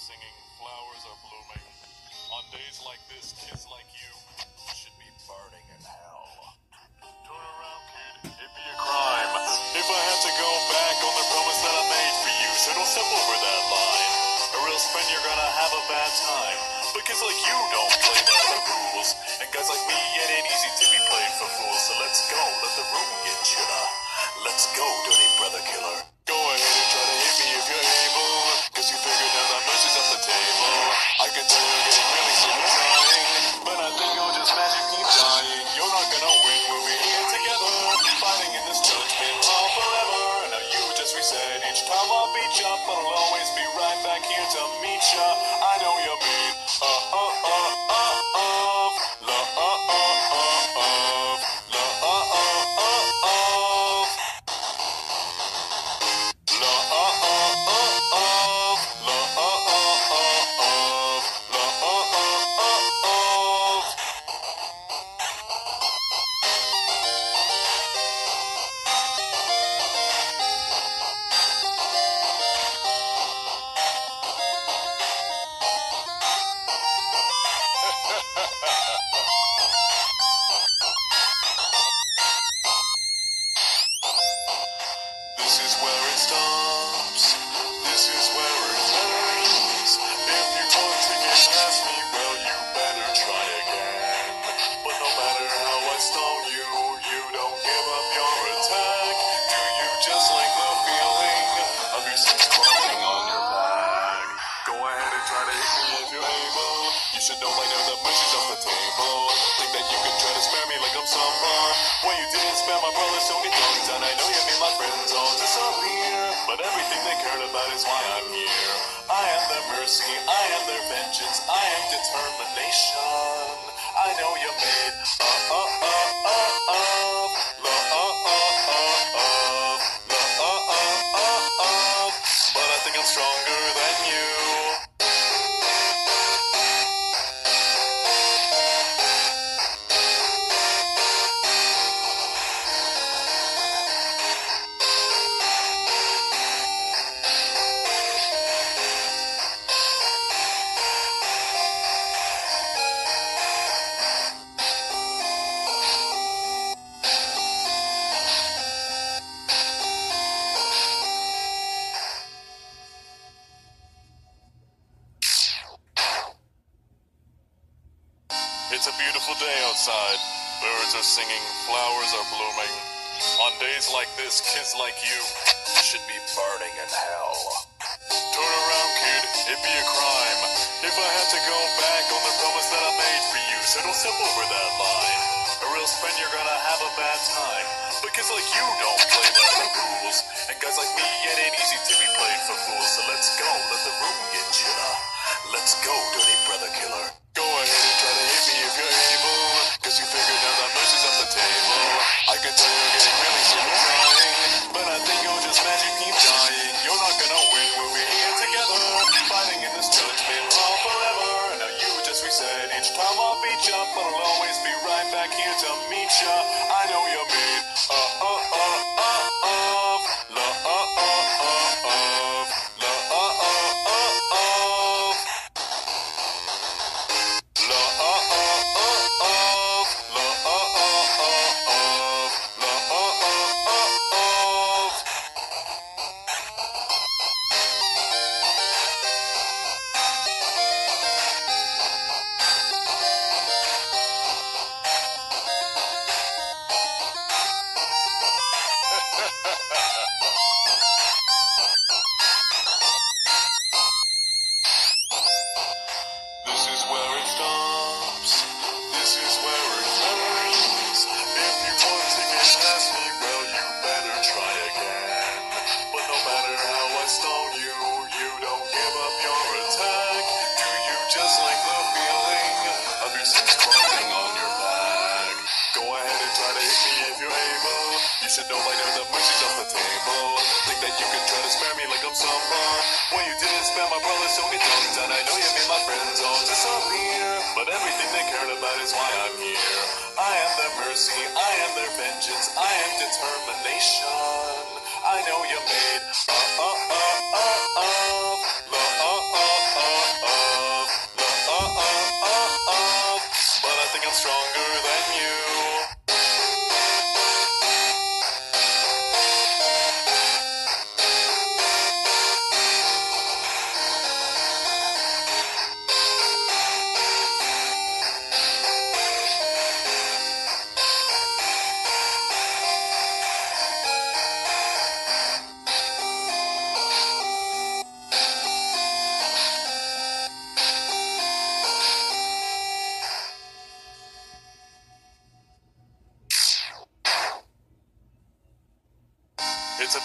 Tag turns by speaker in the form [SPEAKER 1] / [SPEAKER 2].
[SPEAKER 1] singing, flowers are blooming. On days like this, kids like you should be burning in hell. Turn around, kid, it'd be a crime if I had to go back on the promise that I made for you. So don't step over that line, or else, friend, you're gonna have a bad time. But kids like you don't play by the rules, and guys like me, it ain't easy to be played for fools. So let's go, let the room get chiller. Let's go, dirty brother killer. Go ahead and try to hit me if you're able, cause you figured out our mercy's off the table. I can tell you're getting really sick of trying, but I think you'll just magic keep dying. You're not gonna win when we're here together, fighting in this judgment hall forever. Now you just reset each time I'll beat ya, but I'll always be right back here to meet ya. I know you're made This is where it stops. This is where it ends. If you want to get past me, well, you better try again. But no matter how I stone you, you don't give up your attack. Do you just like the feeling of your sins crawling on your back? Go ahead and try to hit me if you're able. You should know by now that mercy's off the table. Think that you can try to spare me like I'm someone. When you didn't spare my brother so many times, and I know you made my friends all disappear. But everything they cared about is why I'm here. I am their mercy, I am their vengeance, I am determination. I know you're made but I think I'm stronger than you. It's a beautiful day outside. Birds are singing, flowers are blooming. On days like this, kids like you should be burning in hell. Turn around, kid, it'd be a crime if I had to go back on the promise that I made for you. So don't step over that line, or else, friend, you're gonna have a bad time. But kids like you don't play by the rules, and guys like me, it ain't easy to be played for fools. So let's go, let the room get chiller. Let's go, dirty brother killer. Go ahead and try to hit me if you're able, cause you figured out that mercy's off the table. I can tell you're getting really sick of trying, but I think you'll just magic keep dying. You're not gonna win when we're here together, fighting in this judgment hall forever. Now you just reset each time I'll beat ya, but I'll always be right back here to meet ya. I know you're made This is where it stops. This is where it ends. If you want to get past me, well, you better try again. But no matter how I stone you, you don't give up your attack. Do you just like the feeling of your sins crawling on your back? Go ahead and try to hit me if you're able. You should know by now that mercy's off the table. Think that you can try to spare me like I'm someone. When you didn't spare my brother so many times, and I know you made my friends all disappear. But everything they cared about is why I'm here. I am their mercy, I am their vengeance, I am determination. I know you're made